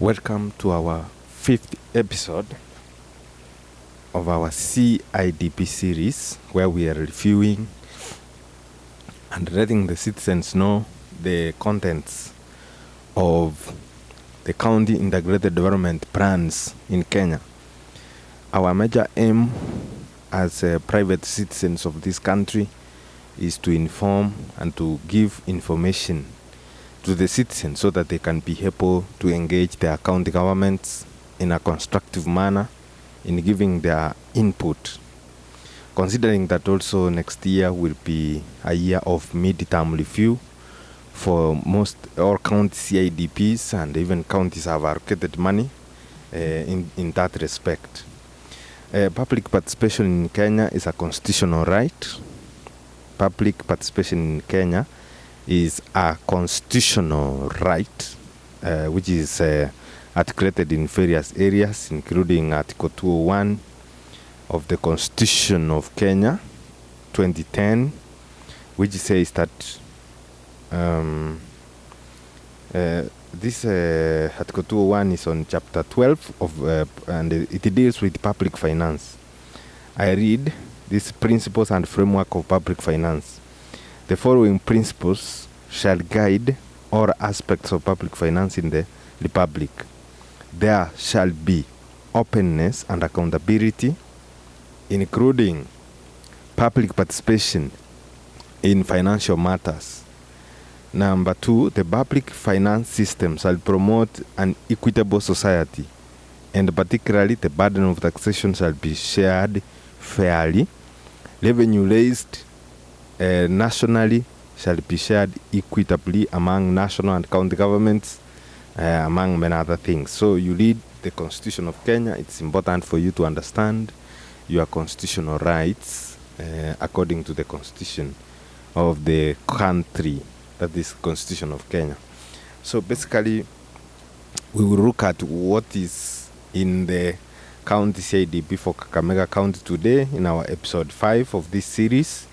Welcome to our 5th episode of our CIDP series, where we are reviewing and letting the citizens know the contents of the county integrated development plans in Kenya. Our major aim as private citizens of this country is to inform and to give information to the citizens so that they can be able to engage their county governments in a constructive manner in giving their input. Considering that also next year will be a year of mid-term review for most all county CIDPs, and even counties have allocated money in that respect. Public participation in Kenya is a constitutional right. Public participation in Kenya is a constitutional right, which is articulated in various areas, including Article 201 of the Constitution of Kenya, 2010, which says that this Article 201 is on Chapter 12 of, and it deals with public finance. I read these principles and framework of public finance. The following principles shall guide all aspects of public finance in the Republic. There shall be openness and accountability, including public participation in financial matters. Number 2, the public finance system shall promote an equitable society, and particularly the burden of taxation shall be shared fairly. Revenue raised nationally shall be shared equitably among national and county governments, among many other things. So you read the Constitution of Kenya. It's important for you to understand your constitutional rights according to the Constitution of the country, that is Constitution of Kenya. So basically, we will look at what is in the county CIDP for Kakamega County today in our episode 5 of this series.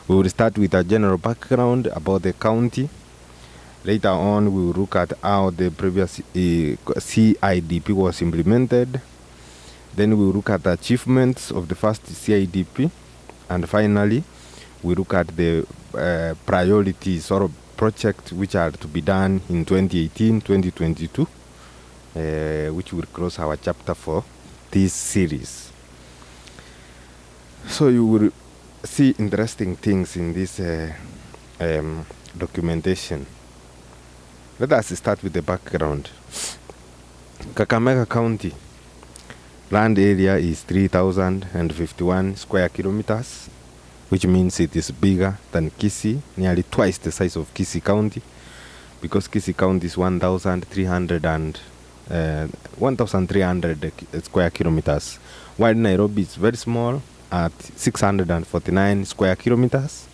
We will start with a general background about the county. Later on, we will look at how the previous CIDP was implemented. Then we will look at the achievements of the first CIDP. And finally, we look at the priorities or projects which are to be done in 2018-2022, which will close our chapter for this series. So you will see interesting things in this documentation. Let us start with the background. Kakamega County land area is 3,051 square kilometers, which means it is bigger than Kisii, nearly twice the size of Kisii County, because Kisii County is 1,300 square kilometers, while Nairobi is very small at 649 square kilometers,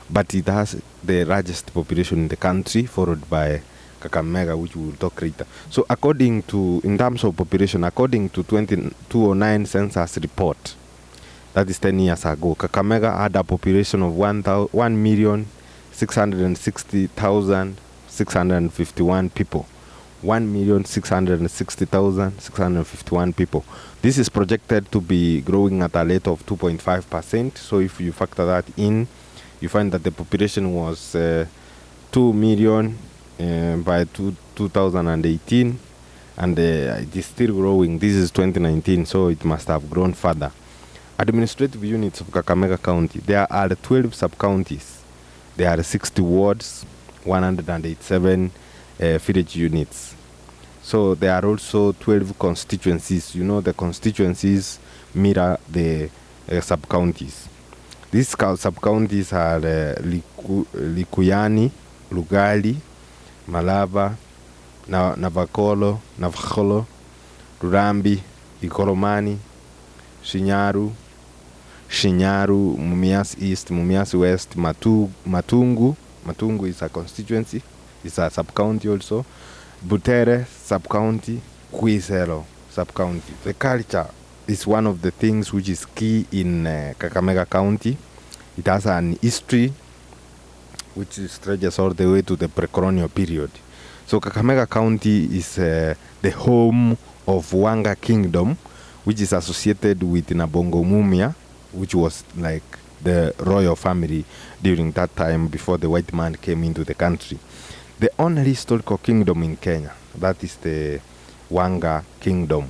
but it has the largest population in the country, followed by Kakamega, which we will talk later. So according to, in terms of population, according to 2009 census report, that is 10 years ago, Kakamega had a population of 1,660,651 people. 1,660,651 people. This is projected to be growing at a rate of 2.5%. So if you factor that in, you find that the population was 2 million by 2018, and it is still growing. This is 2019, so it must have grown further. Administrative units of Kakamega County, there are 12 sub-counties. There are 60 wards, 187 village units. So there are also 12 constituencies. You know, the constituencies mirror the sub-counties. These sub-counties are Likuyani, Lugali, Malava, Navakholo, Rurambi, Ikoromani, Shinyaru, Mumias East, Mumias West, Matungu. Matungu is a constituency. It's a sub-county also. Butere, sub-county. Kwisero, sub-county. The culture is one of the things which is key in Kakamega County. It has an history which stretches all the way to the pre-colonial period. So Kakamega County is the home of Wanga Kingdom, which is associated with Nabongo Mumia, which was like the royal family during that time before the white man came into the country. The only historical kingdom in Kenya, that is the Wanga Kingdom.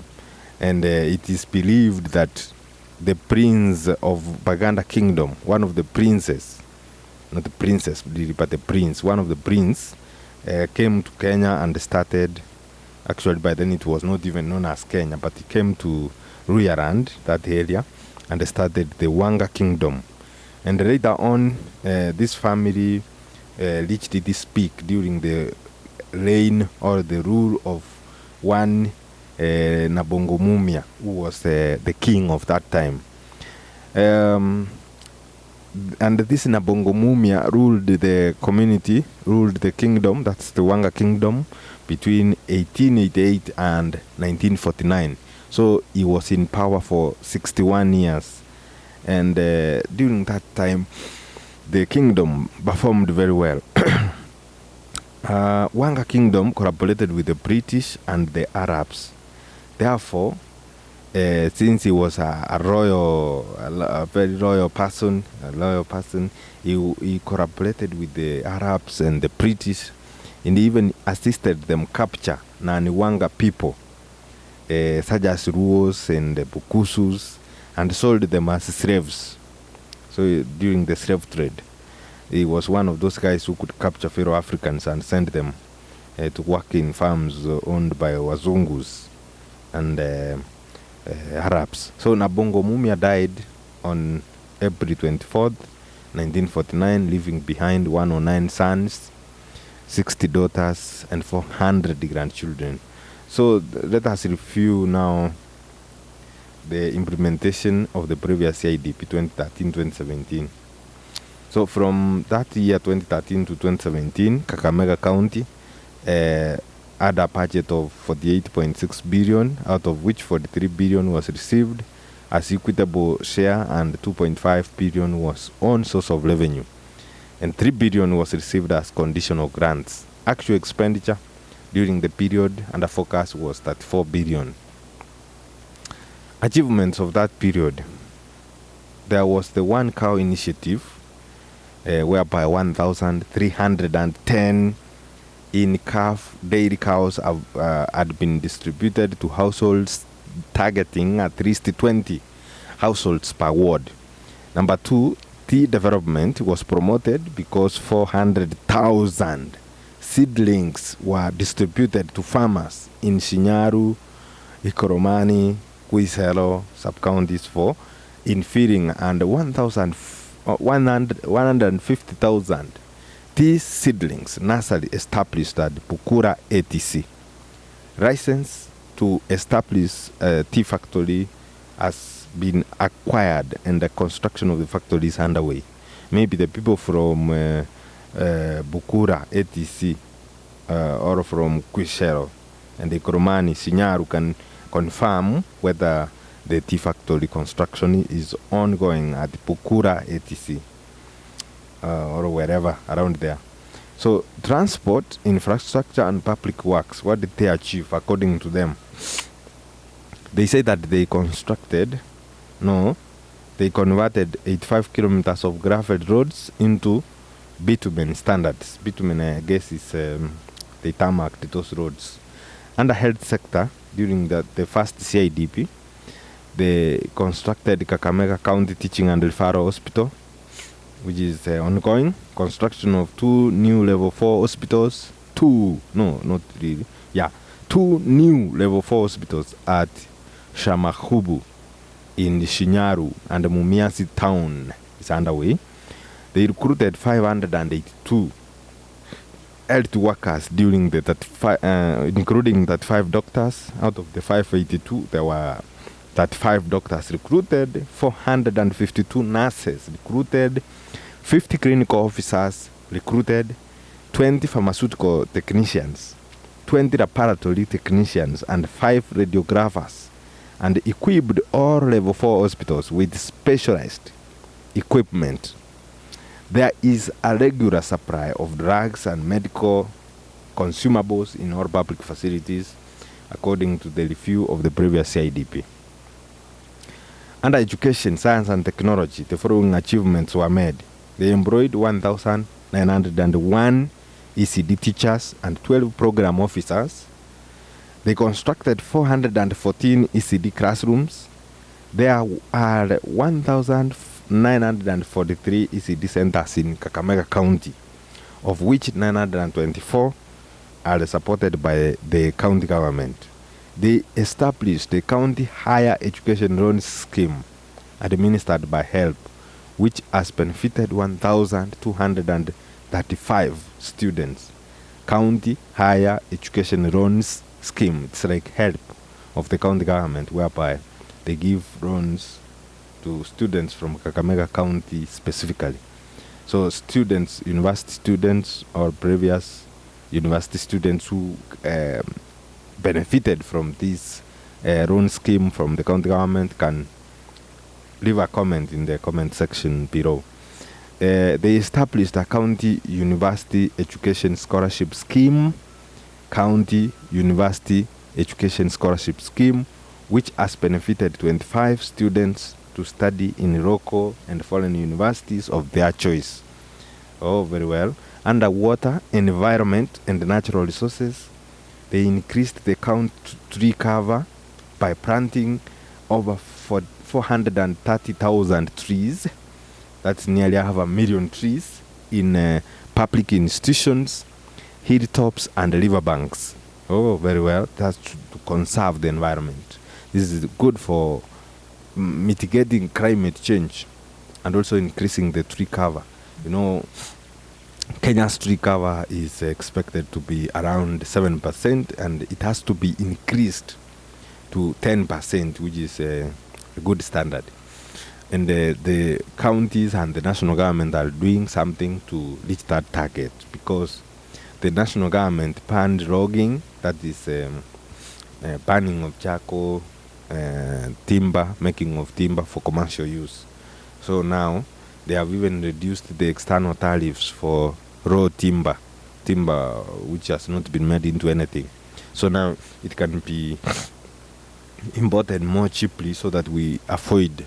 And it is believed that the prince of Baganda Kingdom, one of the princes, not the princess, but the prince, one of the prince, came to Kenya and started, actually by then it was not even known as Kenya, but he came to Ruyaland, that area, and started the Wanga Kingdom. And later on, this family reached this peak during the reign or the rule of one Nabongo Mumia, who was the king of that time. And this Nabongo Mumia ruled the community, ruled the kingdom, that's the Wanga Kingdom, between 1888 and 1949. So he was in power for 61 years. And during that time, the kingdom performed very well. Wanga Kingdom collaborated with the British and the Arabs. Therefore, since he was a very loyal person, he collaborated with the Arabs and the British, and even assisted them capture Naniwanga people, such as Ruos and Bukusus, and sold them as slaves. So during the slave trade, he was one of those guys who could capture fellow Africans and send them to work in farms owned by Wazungus and Arabs. So Nabongo Mumia died on April 24th, 1949, leaving behind 109 sons, 60 daughters, and 400 grandchildren. So let us review now the implementation of the previous CIDP 2013-2017. So from that year 2013 to 2017, Kakamega County had a budget of 48.6 billion, out of which 43 billion was received as equitable share and 2.5 billion was own source of revenue, and 3 billion was received as conditional grants. Actual expenditure during the period under forecast was 34 billion. Achievements of that period: there was the One Cow initiative, whereby 1,310 in-calf dairy cows had been distributed to households, targeting at least 20 households per ward. Number 2, tea development was promoted because 400,000 seedlings were distributed to farmers in Shinyaru, Ikoromani, Kuiselo sub-counties for infeeding, and 150,000 tea seedlings nursery established at Bukura ATC. License to establish a tea factory has been acquired and the construction of the factory is underway. Maybe the people from Bukura ATC or from Kuiselo and the Koromani, Sinyaru can confirm whether the tea factory construction is ongoing at Bukura ATC or wherever around there. So transport, infrastructure and public works, what did they achieve according to them? They say that they converted 85 kilometers of gravel roads into bitumen standards. Bitumen, I guess, is they tarmacked those roads. Under health sector, during the first CIDP, they constructed Kakamega County Teaching and Referral Hospital, which is ongoing. Construction of 2 new level 4 hospitals. 2 new level 4 hospitals at Shamahubu in Shinyaru and Mumiasi town is underway. They recruited 582 health workers during the 35, including 35 doctors. Out of the 582, there were 35 doctors recruited, 452 nurses recruited, 50 clinical officers recruited, 20 pharmaceutical technicians, 20 laboratory technicians, and 5 radiographers, and equipped all level 4 hospitals with specialized equipment. There is a regular supply of drugs and medical consumables in all public facilities according to the review of the previous CIDP. Under education, science and technology, the following achievements were made. They employed 1,901 ECD teachers and 12 program officers. They constructed 414 ECD classrooms. There are 1,943 ECD centers in Kakamega County, of which 924 are supported by the county government. They established the County Higher Education Loan Scheme administered by HELP, which has benefited 1,235 students. County Higher Education Loans Scheme, it's like HELP of the county government, whereby they give loans to students from Kakamega County specifically. So students, university students or previous university students who benefited from this loan scheme from the county government can leave a comment in the comment section below. They established a county university education scholarship scheme, county university education scholarship scheme, which has benefited 25 students to study in local and foreign universities of their choice. Oh, very well. Under water, environment, and natural resources, they increased the tree cover by planting over 430,000 trees. That's nearly 500,000 trees in public institutions, hilltops, and riverbanks. Oh, very well. That's to conserve the environment. This is good for mitigating climate change and also increasing the tree cover. You know, Kenya's tree cover is expected to be around 7%, and it has to be increased to 10%, which is a good standard. And the counties and the national government are doing something to reach that target, because the national government banned logging, that is banning of charcoal, timber, making of timber for commercial use. So now they have even reduced the external tariffs for raw timber which has not been made into anything. So now it can be imported more cheaply so that we avoid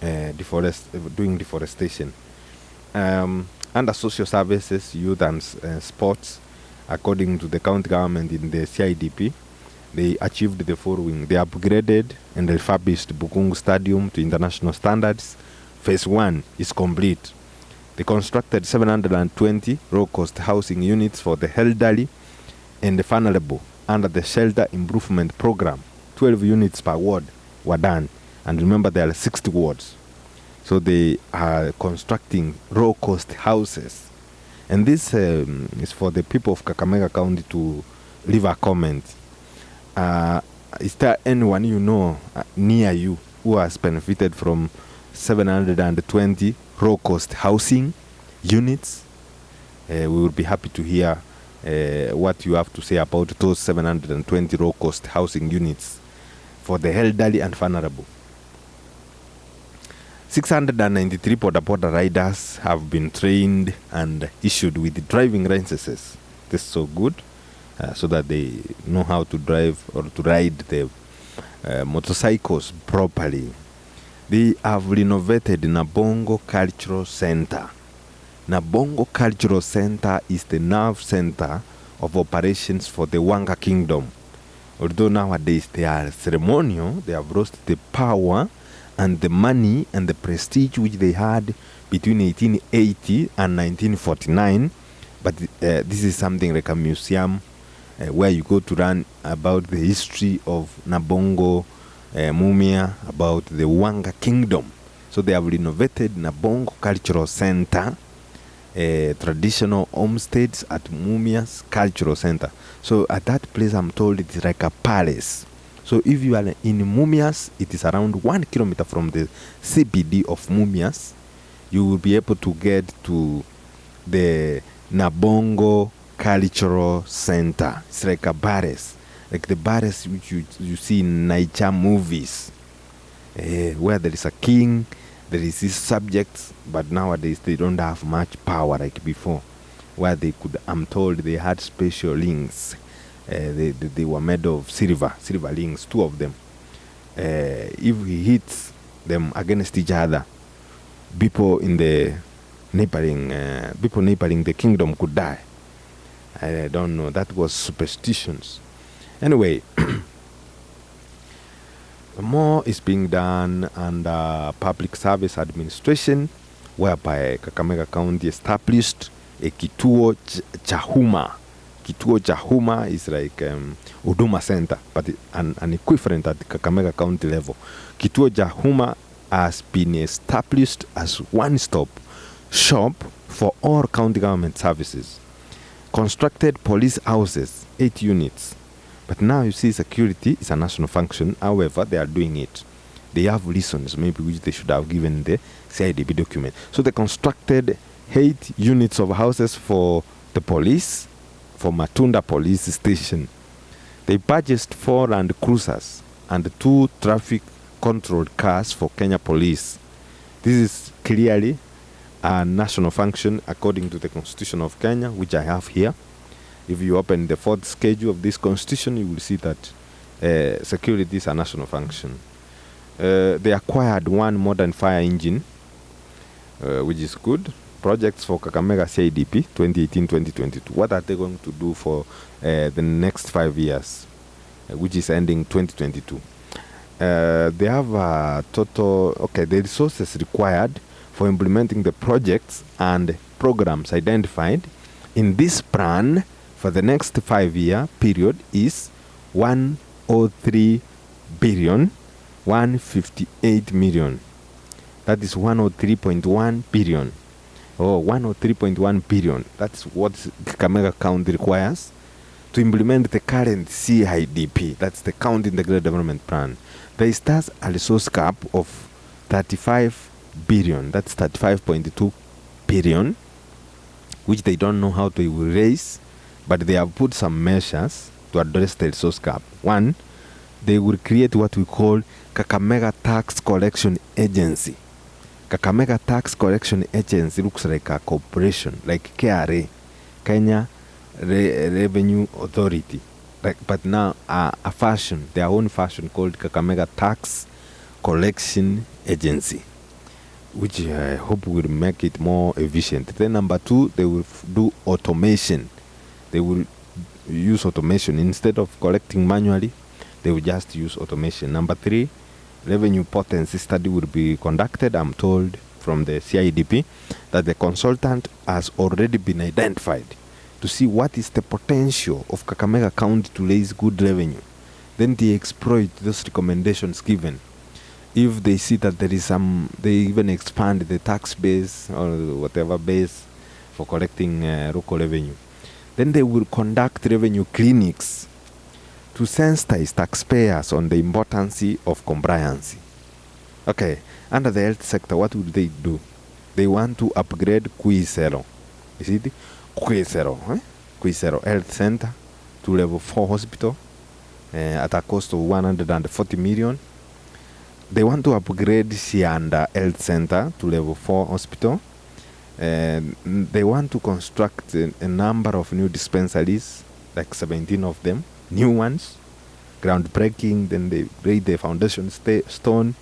doing deforestation. Under social services, youth and sports, according to the county government in the CIDP, they achieved the following. They upgraded and refurbished Bukungu Stadium to international standards. Phase 1 is complete. They constructed 720 low-cost housing units for the elderly and the vulnerable under the Shelter Improvement Program. 12 units per ward were done. And remember, there are 60 wards. So they are constructing low-cost houses. And this is for the people of Kakamega County to leave a comment. Is there anyone you know near you who has benefited from 720 low-cost housing units? We will be happy to hear what you have to say about those 720 low-cost housing units for the elderly and vulnerable. 693 Boda riders have been trained and issued with driving licenses. This is so good, so that they know how to drive or to ride the motorcycles properly. They have renovated Nabongo Cultural Center. Nabongo Cultural Center is the nerve center of operations for the Wanga Kingdom. Although nowadays they are ceremonial, they have lost the power and the money and the prestige which they had between 1880 and 1949. But this is something like a museum where you go to learn about the history of Nabongo Mumia, about the Wanga Kingdom. So they have renovated Nabongo Cultural Center, traditional homesteads at Mumia's Cultural Center. So at that place, I'm told it is like a palace. So if you are in Mumias, it is around 1 kilometer from the CBD of Mumias. You will be able to get to the Nabongo Cultural Center. It's like a barrack, like the barracks which you see in Niger movies, where there is a king, there is his subjects, but nowadays they don't have much power like before. where they could, I'm told they had special links. They were made of silver links, 2 of them. If he hits them against each other, people in the neighboring the kingdom could die. I don't know. That was superstitions. Anyway, more is being done under public service administration, whereby Kakamega County established a Kituo Chahuma. Kituo Chahuma is like Huduma Center, but an equivalent at the Kakamega County level. Kituo Chahuma has been established as one-stop shop for all county government services. Constructed police houses, 8 units. But now you see security is a national function. However, they are doing it. They have reasons maybe which they should have given the CIDP document. So they constructed 8 units of houses for the police, for Matunda Police Station. They purchased 4 Land Cruisers and 2 traffic controlled cars for Kenya Police. This is clearly a national function according to the Constitution of Kenya, which I have here. If you open the 4th schedule of this constitution, you will see that security is a national function. They acquired 1 modern fire engine, which is good. Projects for Kakamega CIDP 2018-2022. What are they going to do for the next 5 years, which is ending 2022? They have a total, the resources required for implementing the projects and programs identified in this plan for the next 5-year period is 103 billion 158 million. That is 103.1 billion. 103.1 billion. That's what Kakamega County requires to implement the current CIDP. That's the County Integrated Development Plan. There stands a resource cap of 35 billion. That's 35.2 billion, which they don't know how they will raise, but they have put some measures to address the resource cap. 1, they will create what we call Kakamega Tax Collection Agency. Kakamega Tax Collection Agency looks like a corporation, like KRA, Kenya Revenue Authority, but now a fashion, their own fashion called Kakamega Tax Collection Agency, which I hope will make it more efficient. Then number 2, they will do automation. They will use automation. Instead of collecting manually, they will just use automation. Number 3, revenue potency study will be conducted. I'm told from the CIDP that the consultant has already been identified to see what is the potential of Kakamega County to raise good revenue. Then they exploit those recommendations given. If they see that there is they even expand the tax base or whatever base for collecting local revenue. Then they will conduct revenue clinics to sensitize taxpayers on the importance of compliance. Okay, under the health sector, what would they do? They want to upgrade Kuisero. Is it Kuisero? Kuisero Health Center to level 4 hospital at a cost of 140 million. They want to upgrade Sianda Health Center to level 4 hospital. They want to construct a number of new dispensaries, like 17 of them, new ones, groundbreaking. Then they lay the foundation stone.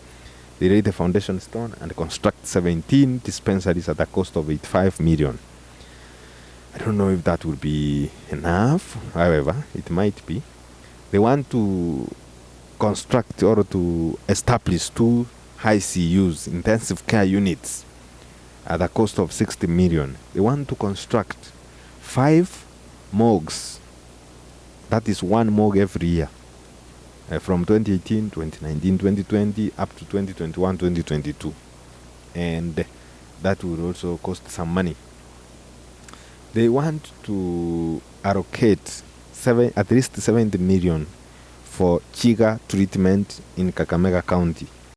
They lay the foundation stone and construct 17 dispensaries at a cost of 85 million. I don't know if that will be enough. However, it might be. They want to construct or to establish 2 high CUs, intensive care units, at a cost of 60 million. They want to construct 5 morgues. That is 1 morgue every year. From 2018, 2019, 2020, up to 2021, 2022. And that will also cost some money. They want to allocate at least 70 million for Chiga treatment in Kakamega County.